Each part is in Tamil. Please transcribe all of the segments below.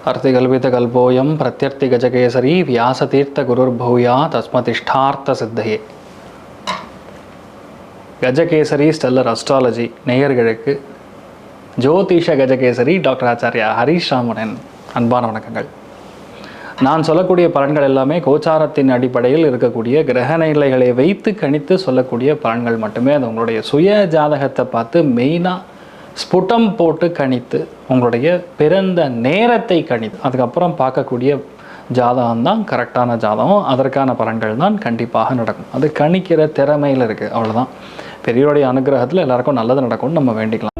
अर्तिकल्पितकल्पोऽयं प्रत्यर्तिगजकेसरी व्यासतीर्थगुरुर्भूया तस्मतिष्ठार्थसिद्धये. கஜகேசரி ஸ்டெல்லர் அஸ்ட்ராலஜி நேயர்களுக்கு ஜோதிஷ கஜகேசரி டாக்டர் ஆச்சாரியா ஹரீஷ் ராமனின் அன்பான வணக்கங்கள். நான் சொல்லக்கூடிய பலன்கள் எல்லாமே கோச்சாரத்தின் அடிப்படையில் இருக்கக்கூடிய கிரக நிலைகளை வைத்து கணித்து சொல்லக்கூடிய பலன்கள் மட்டுமே. அது உங்களுடைய சுய ஜாதகத்தை பார்த்து மெயினாக ஸ்புடம் போட்டு கணித்து உங்களுடைய பிறந்த நேரத்தை கணித்து அதுக்கப்புறம் பார்க்கக்கூடிய ஜாதகம் தான் கரெக்டான ஜாதகம். அதற்கான பலன்கள் தான் கண்டிப்பாக நடக்கும். அது கணிக்கிற திறமையில் இருக்குது, அவ்வளோதான். பெரியவருடைய அனுகிரகத்தில் எல்லாருக்கும் நல்லது நடக்கும்னு நம்ம வேண்டிக்கலாம்.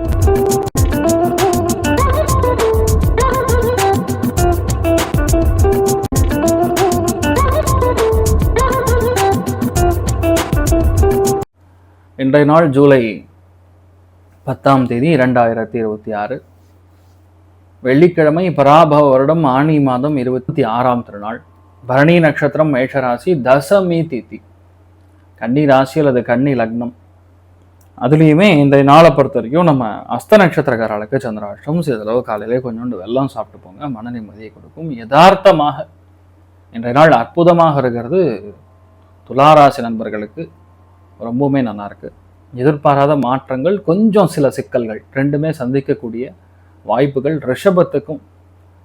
இன்றைய நாள் ஜூலை 10ஆம் தேதி 2026 வெள்ளிக்கிழமை, பராபவ வருடம் ஆனி மாதம் 26ஆம் திருநாள், பரணி நட்சத்திரம், மேஷராசி, தசமி திதி, கன்னி ராசி அல்லது கன்னி லக்னம். அதுலேயுமே இந்த நாளை பொறுத்த வரைக்கும் நம்ம அஸ்த நட்சத்திரக்காரர்களுக்கு சந்திராஷ்டம். சிறிதளவு காலையிலே கொஞ்சோண்டு வெல்லம் சாப்பிட்டு போங்க, மன நிம்மதியை கொடுக்கும். யதார்த்தமாக இன்றைய நாள் அற்புதமாக இருக்கிறது. துளாராசி நண்பர்களுக்கு ரொம்பவுமே நல்லா இருக்கு. எதிர்பாராத மாற்றங்கள், கொஞ்சம் சில சிக்கல்கள் ரெண்டுமே சந்திக்கக்கூடிய வாய்ப்புகள் ரிஷபத்துக்கும்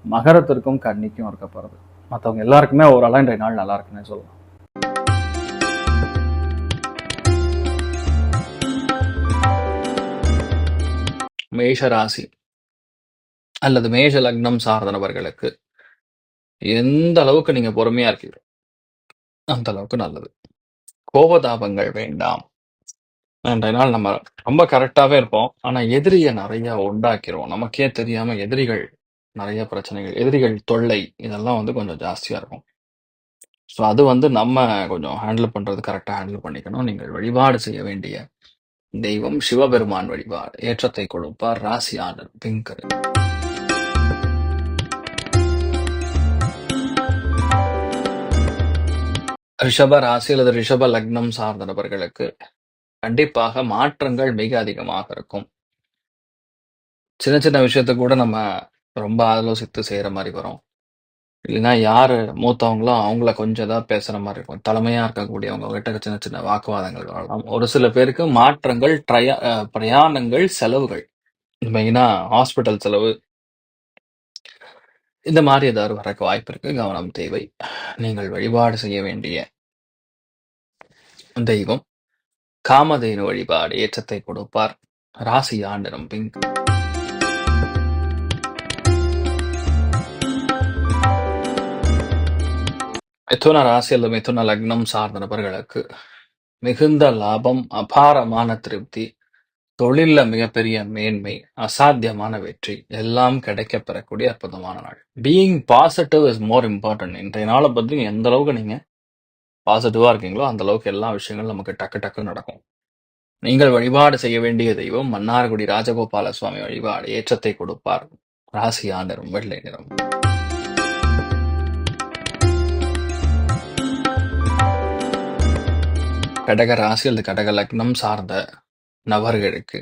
மகரத்திற்கும் கன்னிக்கும் இருக்க போகிறது. மற்றவங்க எல்லாருக்குமே ஓரளவு இன்றைய நாள் நல்லா இருக்குன்னு சொல்லலாம். மேஷ ராசி அல்லது மேஷ லக்னம் சார்ந்த நபர்களுக்கு எந்த அளவுக்கு நீங்க பொறுமையா இருக்கீங்க அந்த அளவுக்கு நல்லது. கோபதாபங்கள் வேண்டாம். இன்றைய நாள் நம்ம ரொம்ப கரெக்டாவே இருப்போம், ஆனா எதிரியை நிறைய உண்டாக்கிடுவோம். நமக்கே தெரியாம எதிரிகள் நிறைய பிரச்சனைகள், எதிரிகள் தொல்லை இதெல்லாம் கொஞ்சம் ஜாஸ்தியா இருக்கும். ஸோ அது நம்ம கொஞ்சம் ஹேண்டில் பண்றது கரெக்டாக ஹேண்டில் பண்ணிக்கணும். நீங்கள் வழிபாடு செய்ய வேண்டிய தெய்வம் சிவபெருமான் வழிபாடு. ஏற்றத்தை கொடுப்பார். ராசி ஆர்டர் பிங்க். ரிஷப ராசி அல்லது ரிஷப லக்னம் சார்ந்த நபர்களுக்கு கண்டிப்பாக மாற்றங்கள் மிக அதிகமாக இருக்கும். சின்ன சின்ன விஷயத்த கூட நம்ம ரொம்ப ஆலோசித்து செய்யற மாதிரி வரும். இல்லைன்னா யாரு மூத்தவங்களும் அவங்கள கொஞ்சம் தான் பேசுற மாதிரி இருக்கும். தலைமையா இருக்கக்கூடியவங்க கிட்ட சின்ன சின்ன வாக்குவாதங்கள் வரலாம். ஒரு சில பேருக்கு மாற்றங்கள், பிரயாணங்கள், செலவுகள், மெயினா ஹாஸ்பிட்டல் செலவு, இந்த மாதிரி ஏதாவது வரக்கு வாய்ப்பு இருக்கு. கவனம் தேவை. நீங்கள் வழிபாடு செய்ய வேண்டிய தெய்வம் காமதேனு வழிபாடு. ஏற்றத்தை கொடுப்பார். ராசி ஆண்டனம் பிங்க். மிதுன ராசி அல்லது மிதுன லக்னம் சார்ந்த நபர்களுக்கு மிகுந்த லாபம், அபாரமான திருப்தி, தொழில்ல மிகப்பெரிய மேன்மை, அசாத்தியமான வெற்றி எல்லாம் கிடைக்க பெறக்கூடிய அற்புதமான நாள். Being positive is more important. இன்றைய நாளை பற்றி எந்த அளவுக்கு நீங்க பாசிட்டிவா இருக்கீங்களோ அந்த அளவுக்கு எல்லா விஷயங்களும் நமக்கு டக்கு டக்கு நடக்கும். நீங்கள் வழிபாடு செய்ய வேண்டிய தெய்வம் மன்னார்குடி ராஜகோபால சுவாமி வழிபாடு. ஏற்றத்தை கொடுப்பார். ராசி ஆண்டரும் வெள்ளை நிறம். கடக ராசி அல்லது கடக லக்னம் சார்ந்த நபர்களுக்கு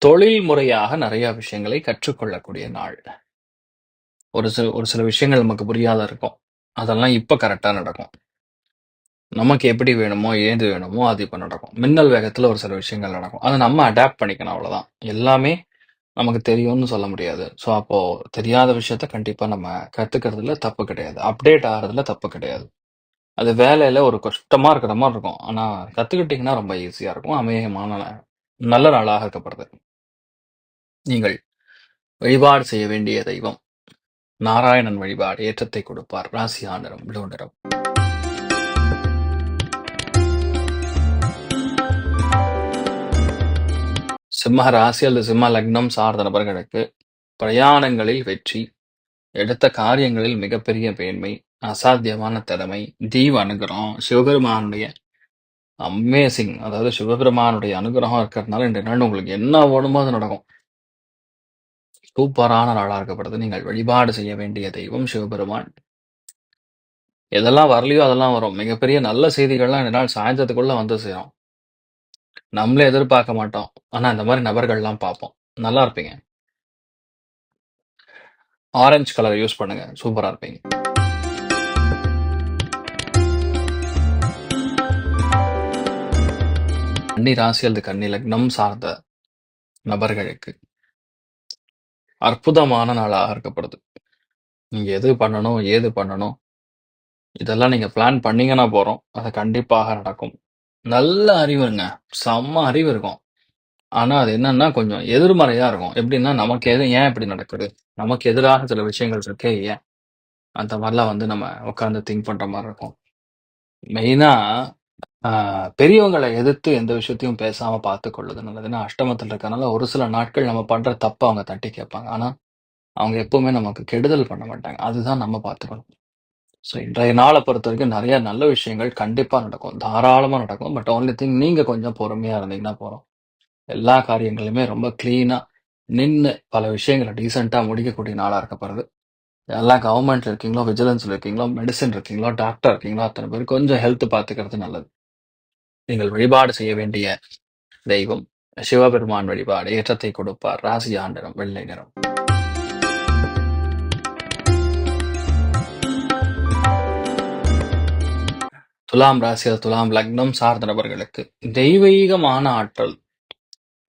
தொழில் முறையாக நிறைய விஷயங்களை கற்றுக்கொள்ளக்கூடிய நாள். ஒரு சில விஷயங்கள் நமக்கு புரியாத இருக்கும், அதெல்லாம் இப்ப கரெக்டா நடக்கும். நமக்கு எப்படி வேணுமோ ஏது வேணுமோ அது இப்ப நடக்கும். மின்னல் வேகத்துல ஒரு சில விஷயங்கள் நடக்கும். அதை நம்ம அடாப்ட் பண்ணிக்கணும், அவ்வளவுதான். எல்லாமே நமக்கு தெரியும்னு சொல்ல முடியாது. ஸோ அப்போ தெரியாத விஷயத்த கண்டிப்பா நம்ம கத்துக்கிறதுல தப்பு கிடையாது, அப்டேட் ஆகிறதுல தப்பு கிடையாது. அது வேலையில ஒரு கஷ்டமா இருக்கிற மாதிரி இருக்கும், ஆனா கத்துக்கிட்டீங்கன்னா ரொம்ப ஈஸியா இருக்கும். அமேகமான நல்ல நாளாக இருக்கப்படுது. நீங்கள் வழிபாடு செய்ய வேண்டிய தெய்வம் நாராயணன் வழிபாடு. ஏற்றத்தை கொடுப்பார். ராசி ஆண்டரம் ப்ளூ நிறம். சிம்ம ராசி அல்லது சிம்ம லக்னம் சார்ந்த நபர்களுக்கு பிரயாணங்களில் வெற்றி, எடுத்த காரியங்களில் மிகப்பெரிய மேன்மை, அசாத்தியமான திறமை, தீவ அனுகிரகம், சிவபெருமானுடைய அமேசிங், அதாவது சிவபெருமானுடைய அனுகிரகம் இருக்கிறதுனால இன்றைய நாள் உங்களுக்கு என்ன வேணுமோ அது நடக்கும். சூப்பரான நாளாக இருக்கப்படுது. நீங்கள் வழிபாடு செய்ய வேண்டிய தெய்வம் சிவபெருமான். எதெல்லாம் வரலையோ அதெல்லாம் வரும். மிகப்பெரிய நல்ல செய்திகள்லாம் இந்த நாள் சாயந்தரத்துக்குள்ள வந்து சேரும். நம்மளே எதிர்பார்க்க மாட்டோம், ஆனா இந்த மாதிரி நபர்கள்லாம் பார்ப்போம். நல்லா இருப்பீங்க. ஆரஞ்சு கலர் யூஸ் பண்ணுங்க. சூப்பரா இருப்பீங்க. கன்னி ராசி அல்லது கன்னி லக்னம் சார்ந்த நபர்களுக்கு அற்புதமான நாளாக இருக்கப்படுது. நீங்க எது பண்ணணும், ஏது பண்ணணும், இதெல்லாம் நீங்க பிளான் பண்ணீங்கன்னா போறோம். அது கண்டிப்பாக நடக்கும். நல்ல அறிவுங்க. செம்ம அறிவு இருக்கும். ஆனா, அது என்னன்னா கொஞ்சம் எதிர்மறையா இருக்கும். எப்படின்னா, நமக்கு ஏன் இப்படி நடக்குது? நமக்கு எதிராக சில விஷயங்கள் இருக்கே ஏன்? அந்த மாரிலாம் வந்து நம்ம உட்கார்ந்து திங்க் பண்ற மாரி இருக்கும். மெயினா ஆ பெரியவங்கள எதிர்த்து எந்த விஷயத்தையும் பேசாம பார்த்துக்கொள்வது நல்லது. ஏன்னா, அஷ்டமத்துல இருக்கனால ஒரு சில நாட்கள் நம்ம பண்ற தப்ப அவங்க தட்டி கேட்பாங்க. ஆனா, அவங்க எப்பவுமே நமக்கு கெடுதல் பண்ண மாட்டாங்க. அதுதான் நம்ம பார்த்துக்கணும். ஸோ, இன்றைய நாள பொறுத்தவரைக்கும் நெறைய நல்ல விஷயங்கள் கண்டிப்பா நடக்கும். தாராளமா நடக்கும். பட் ஒன்லி திங் நீங்க கொஞ்சம் பொறுமையா இருந்தீங்கன்னா போதும். எல்லா காரியங்களுமே ரொம்ப கிளீனா நின்னு பல விஷயங்கள டீசென்ட்டா முடிக்கக்கூடிய நாளா இருக்கப்படுது. எல்லாம் கவர்ன்மெண்ட்ல இருக்கீங்களோ, விஜிலன்ஸ்ல இருக்கீங்களோ, மெடிசின் இருக்கீங்களோ, டாக்டர் இருக்கீங்களோ, அத்தன பேர் கொஞ்சம் ஹெல்த் பார்த்துக்கிறது நல்லது. நீங்கள் வழிபாடு செய்ய வேண்டிய தெய்வம் சிவபெருமான் வழிபாடு ஏற்றத்தை கொடுப்பார். ராசி ஆண்டனம் வெள்ளை நிறம். துலாம் ராசியில் துலாம் லக்னம் சார்ந்த நபர்களுக்கு தெய்வீகமான ஆற்றல்,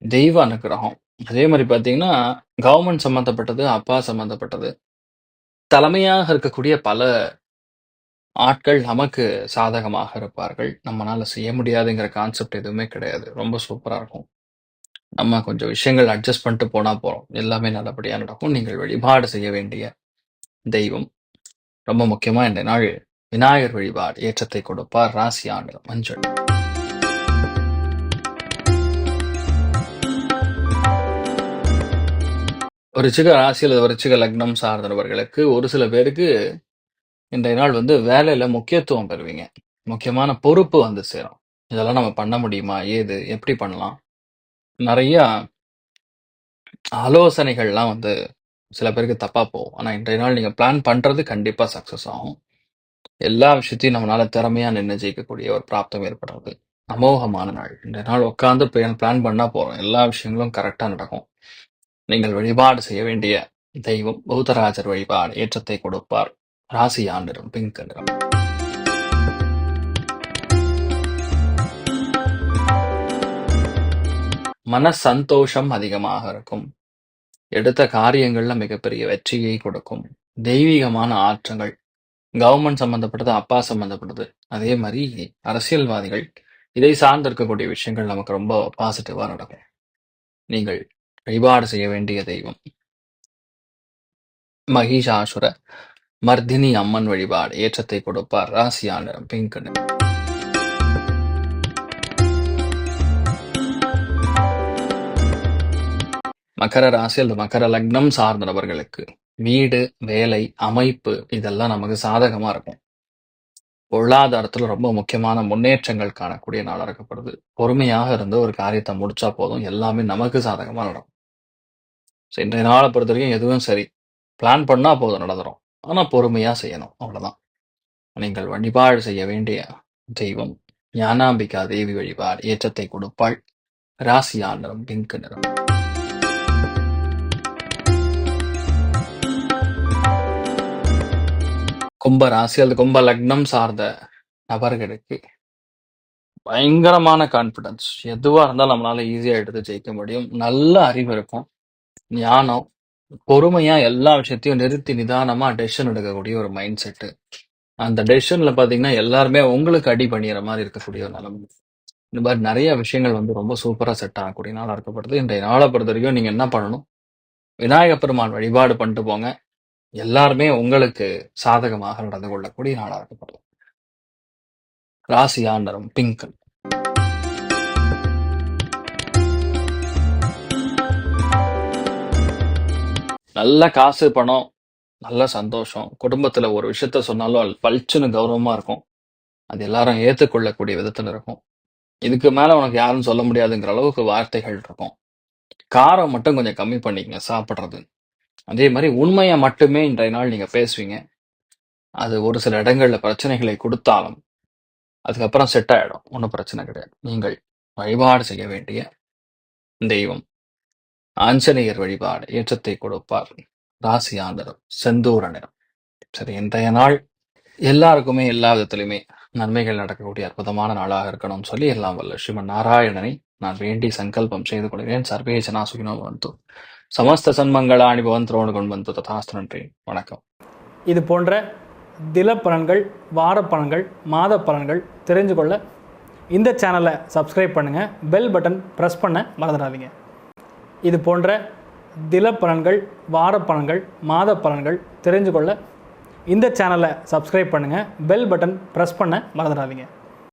தெய்வ அனுக்கிரகம். அதே மாதிரி பாத்தீங்கன்னா கவர்மெண்ட் சம்பந்தப்பட்டது, அப்பா சம்பந்தப்பட்டது, தலைமையாக இருக்கக்கூடிய பல ஆட்கள் நமக்கு சாதகமாக இருப்பார்கள். நம்மளால செய்ய முடியாதுங்கிற கான்செப்ட் எதுவுமே கிடையாது. ரொம்ப சூப்பரா இருக்கும். நம்ம கொஞ்சம் விஷயங்கள் அட்ஜஸ்ட் பண்ணிட்டு போனா போறோம். எல்லாமே நல்லபடியா நடக்கும். நீங்கள் வழிபாடு செய்ய வேண்டிய தெய்வம் ரொம்ப முக்கியமா இந்த நாள் விநாயகர் வழிபாடு ஏற்றத்தை கொடுப்பார். ராசி ஆண்டு மஞ்சள். விருச்சிக ராசி அல்லது விருச்சிக லக்னம் சார்ந்தவர்களுக்கு ஒரு சில பேருக்கு இன்றைய நாள் வந்து வேலையில முக்கியத்துவம் பெறுவீங்க. முக்கியமான பொறுப்பு வந்து சேரும். இதெல்லாம் நம்ம பண்ண முடியுமா? ஏது? எப்படி பண்ணலாம்? நெறைய ஆலோசனைகள்லாம் வந்து சில பேருக்கு தப்பா போகும். ஆனா இன்றைய நாள் நீங்க பிளான் பண்றது கண்டிப்பா சக்சஸ் ஆகும். எல்லா விஷயத்தையும் நம்மளால திறமையா நின்னு ஜெயிக்கக்கூடிய ஒரு பிராப்தம் ஏற்படுறது. அமோகமான நாள். இன்றைய நாள் உட்கார்ந்து பிளான் பண்ணா போறோம். எல்லா விஷயங்களும் கரெக்டா நடக்கும். நீங்கள் வழிபாடு செய்ய வேண்டிய தெய்வம் பூதராஜர் வழிபாடு ஏற்றத்தை கொடுப்பார். ராசி நிறம் பிங்க் நிறம். மன சந்தோஷம் அதிகமாக இருக்கும். எடுத்த காரியங்கள்ல மிகப்பெரிய வெற்றியை கொடுக்கும். தெய்வீகமான ஆற்றங்கள் கவர்மெண்ட் சம்பந்தப்பட்டது, அப்பா சம்பந்தப்பட்டது. அதே மாதிரி அரசியல்வாதிகள் இதை சார்ந்து இருக்கக்கூடிய விஷயங்கள் நமக்கு ரொம்ப பாசிட்டிவா நடக்கும். நீங்கள் வழிபாடு செய்ய வேண்டிய தெய்வம் மகிஷாசுர மர்தினி அம்மன் வழிபாடு ஏற்றத்தை கொடுப்பார். ராசி நிறம் பிங்க் நிறம். மகர ராசி அல்லது மகர லக்னம் சார்ந்த நபர்களுக்கு வீடு, வேலை, அமைப்பு இதெல்லாம் நமக்கு சாதகமா இருக்கும். பொருளாதாரத்துல ரொம்ப முக்கியமான முன்னேற்றங்கள் காணக்கூடிய நாளா இருக்கப்படுது. பொறுமையாக இருந்து ஒரு காரியத்தை முடிச்சா போதும். எல்லாமே நமக்கு சாதகமா நடக்கும். ஸோ இன்றைய நாளை பொறுத்தவரைக்கும் எதுவும் சரி. பிளான் பண்ணா போதும் நடந்துரும். ஆனா பொறுமையா செய்யணும். அவ்வளவுதான். நீங்கள் வழிபாடு செய்ய வேண்டிய தெய்வம் ஞானாம்பிகா தேவி வழிபாடு ஏற்றத்தை கொடுப்பாள். ராசி நிறம் பிங்க் நிறம். கும்ப ராசி அல்லது கும்ப லக்னம் சார்ந்த நபர்களுக்கு பயங்கரமான கான்ஃபிடன்ஸ். எதுவா இருந்தாலும் நம்மளால ஈஸியா எடுத்து ஜெயிக்க முடியும். நல்ல அறிவு இருக்கும். ஞானம், பொறுமையா எல்லா விஷயத்தையும் நிறுத்தி நிதானமா டெசிஷன் எடுக்கக்கூடிய ஒரு மைண்ட் செட்டு. அந்த டெசிஷன்ல பாத்தீங்கன்னா எல்லாருமே உங்களுக்கு அடி பண்ணிற மாதிரி இருக்கக்கூடிய ஒரு நிலைமை. இந்த மாதிரி நிறைய விஷயங்கள் வந்து ரொம்ப சூப்பரா செட் ஆகக்கூடிய நாளா இருக்கப்படுது. இன்றைய நாளை பொறுத்த வரைக்கும் நீங்க என்ன பண்ணணும்? விநாயகப் பெருமான் வழிபாடு பண்ணிட்டு போங்க. எல்லாருமே உங்களுக்கு சாதகமாக நடந்து கொள்ளக்கூடிய நாளா இருக்கப்படுது. ராசி நிறம் பிங்க். நல்ல காசு, பணம், நல்ல சந்தோஷம். குடும்பத்துல ஒரு விஷயத்த சொன்னாலும் அது பளிச்சுன்னு கௌரவமா இருக்கும். அது எல்லாரும் ஏத்துக்கொள்ளக்கூடிய விதத்துல இருக்கும். இதுக்கு மேல உனக்கு யாரும் சொல்ல முடியாதுங்கிற அளவுக்கு வார்த்தைகள் இருக்கும். காரம் மட்டும் கொஞ்சம் கம்மி பண்ணிக்கங்க சாப்பிடுறது. அதே மாதிரி உண்மையை மட்டுமே இன்றைய நாள் நீங்க பேசுவீங்க. அது ஒரு சில இடங்கள்ல பிரச்சனைகளை கொடுத்தாலும் அதுக்கப்புறம் செட் ஆயிடும். ஒன்றும் பிரச்சனை கிடையாது. நீங்கள் வழிபாடு செய்ய வேண்டிய தெய்வம் ஆஞ்சநேயர் வழிபாடு ஏற்றத்தை கொடுப்பார். ராசியா நிறம் செந்தூர நிறம். சரி, இன்றைய நாள் எல்லாருக்குமே எல்லா விதத்திலுமே நன்மைகள் நடக்கக்கூடிய அற்புதமான நாளாக இருக்கணும்னு சொல்லி எல்லாம் வல்ல ஸ்ரீமன் நாராயணனை நான் வேண்டி சங்கல்பம் செய்து கொள்கிறேன். சர்வே ஜனா சுகினோ பவந்து, சமஸ்த சன்மங்களாணி பவந்தோ கொண்டு ததாஸ்து. நன்றி, வணக்கம். இது போன்ற தில பலன்கள், வார பலன்கள், மாத பலன்கள் தெரிஞ்சு கொள்ள இந்த சேனலை சப்ஸ்கிரைப் பண்ணுங்கள். பெல் பட்டன் ப்ரெஸ் பண்ண மறந்துடாதீங்க. இது போன்ற தில பலன்கள், வார பலன்கள், மாத பலன்கள் தெரிஞ்சு கொள்ள இந்த சேனலை சப்ஸ்கிரைப் பண்ணுங்கள். பெல் பட்டன் ப்ரெஸ் பண்ண மறந்துடாதீங்க.